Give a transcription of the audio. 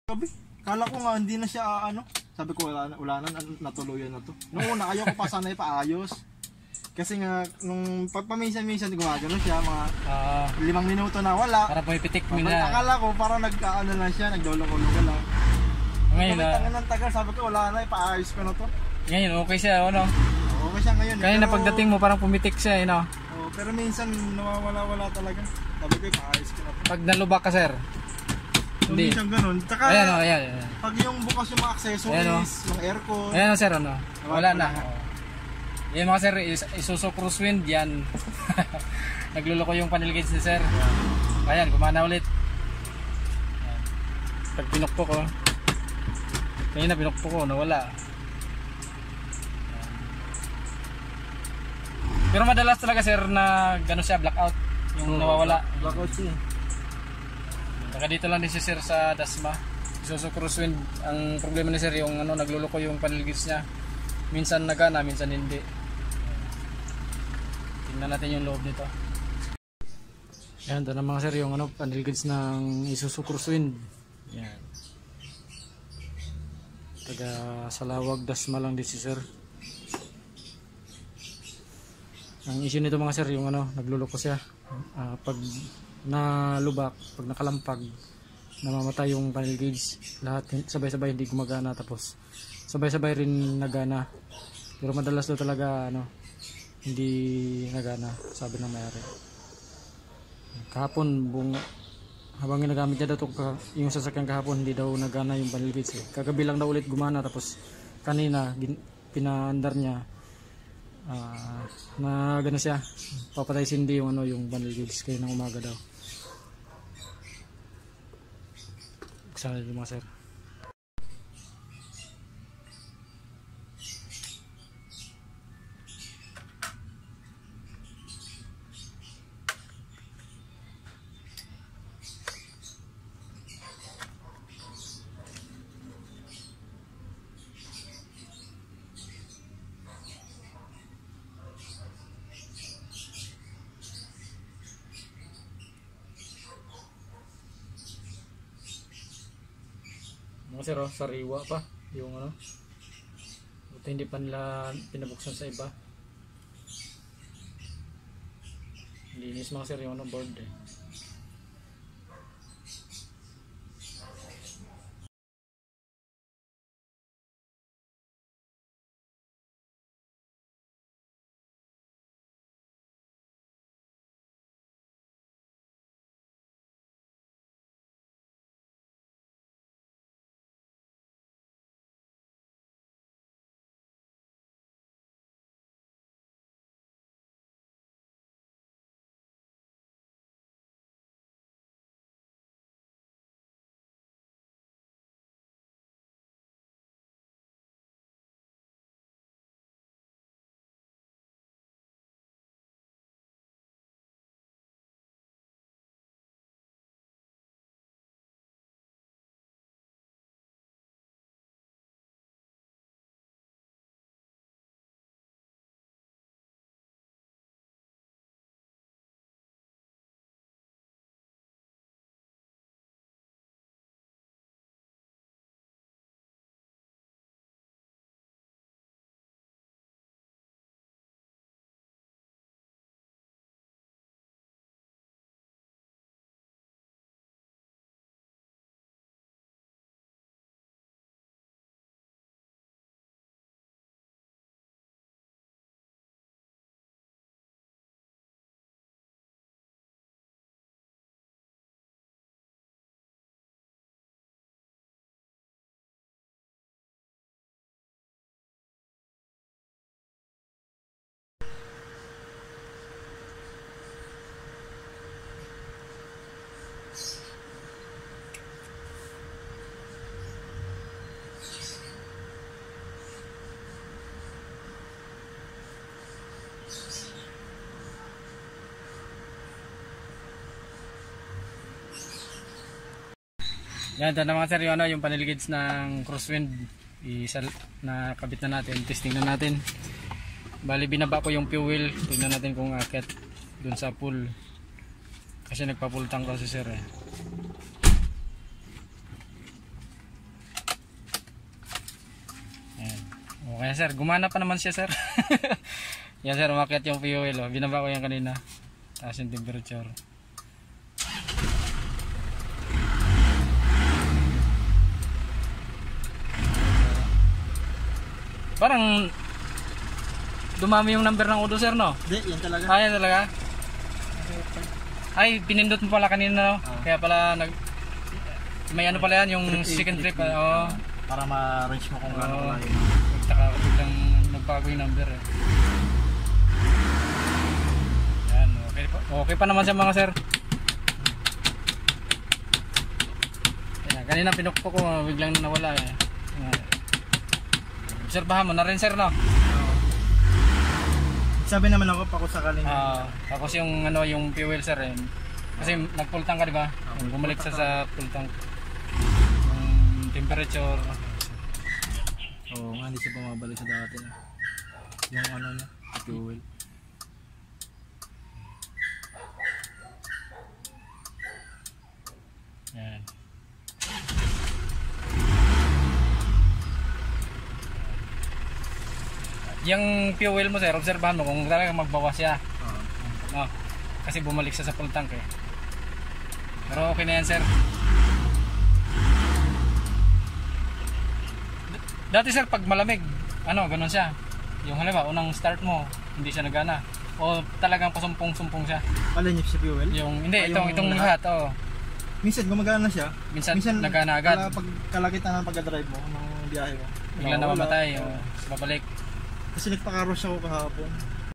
Sabi, kala ko nga hindi na siya ano. Sabi ko wala na natuluyan na to. Nung una ayaw ko pa sana ipaayos. Kasi nga nung paminsan-minsan gumagano siya mga 5 minuto na wala. Para pumipitik mo na. Akala ko parang nag-aano lang siya, nagdolo-kolo lang. Ngayon na. Tangan ng tagal, sabi ko wala na, ipaayos ko na to. Ngayon okay siya, ano? Okay siya ngayon. Kanina pagdating mo parang pumitik siya, no? Oh, pero minsan nawawala-wala talaga. Sabi ko ipaayos ko na to. Pag nalubak ka, sir. So, hindi siyang ganun. Tsaka, ayan. pag yung bukas yung mga accessories, yung aircon. Ayan, sir, ano? Wala na. Yan mga sir, Isuzu crosswind yan. Nagluloko yung panel gauge ni sir. Ayan, gumana ulit. Ayan. Pag pinukpo ko, kanina pinukpo ko, nawala. Ayan. Pero madalas talaga sir na gano'n siya, blackout. Yung nawawala. Blackout siya. Saka dito lang din si sir sa Dasma. Isuzu crosswind. Ang problema ni sir yung ano, nagluloko yung panel gauge niya. Minsan nagana, minsan hindi. Tingnan natin yung loob nito. Ayan, ito na mga sir yung ano, panel gauge ng Isuzu crosswind. Ayan. Taga Salawag, Dasma lang din si sir. Ang issue nito mga sir yung ano, nagluloko siya. Pag nalubak, pag nakalampag, namamatay yung panel gauge. Lahat sabay-sabay hindi gumagana, tapos sabay-sabay rin nagana. Pero madalas daw talaga ano, hindi nagana, sabi ng may-ari. Kahapon habang ginagamit niya daw yung sasakyan kahapon, hindi daw nagana yung panel gauge. Kagabi lang daw ulit gumana, tapos kanina pinaandar niya na gano siya, papatay sindi yung ano, yung panel gauge kaya ng umaga daw. Sana yung mga sir. Mga sir, sariwa pa yung ano, buti hindi pa nila pinabuksan sa iba. Linis mga sir yung ano, board eh. Yan, ito na mga sir yung, ano, yung panel gauge ng crosswind na kabit na natin, testing na natin. Bali binaba ko yung fuel, tingnan natin kung akit dun sa pool kasi nagpa-full tank daw si sir eh. Ayan sir, gumana pa naman siya sir. Yan sir, umakyat yung fuel. Oh. Binaba ko yan kanina. Taas yung temperature. Parang dumami yung number ng Udo sir, no? Hindi, yan talaga. Ah, yan talaga? Ay, pinindot mo pala kanina, no? Kaya pala may ano pala yan, yung second trip. Oo. Para ma-range mo kung gaano kalayo. Nagtaka ko biglang nagbago yung number eh. Yan, okay pa naman siya mga sir. Yan, kanina pinukpo ko, biglang nawala eh. Obserbahan mo na rin sir, no? Sabi naman ako pa kung sakaling tapos yung ano yung fuel sir eh. Kasi nag-full tank ka, di ba? Bumalik sa full tank. Yung temperature. Oo, nga hindi siya bumabalik sa dati na. Yung ano niya, fuel. Yan. Yung fuel mo sir, obserbahan mo kung talaga magbawas siya. No, kasi bumalik siya sa full tank eh. Pero okay na yan sir. Dati sir pag malamig, ano, ganun siya. Yung halimbawa, unang start mo, hindi siya nagana. O talagang pasumpong-sumpong siya. Palinip sa fuel? Yung, hindi, itong lahat, oh. Minsan gumagana siya. Minsan nagana agad. Pag kalakitan ng pagdadrive mo, ng biyahe mo. Bigla na mamatay, babalik. Kasi nagpakaros ako kahapon.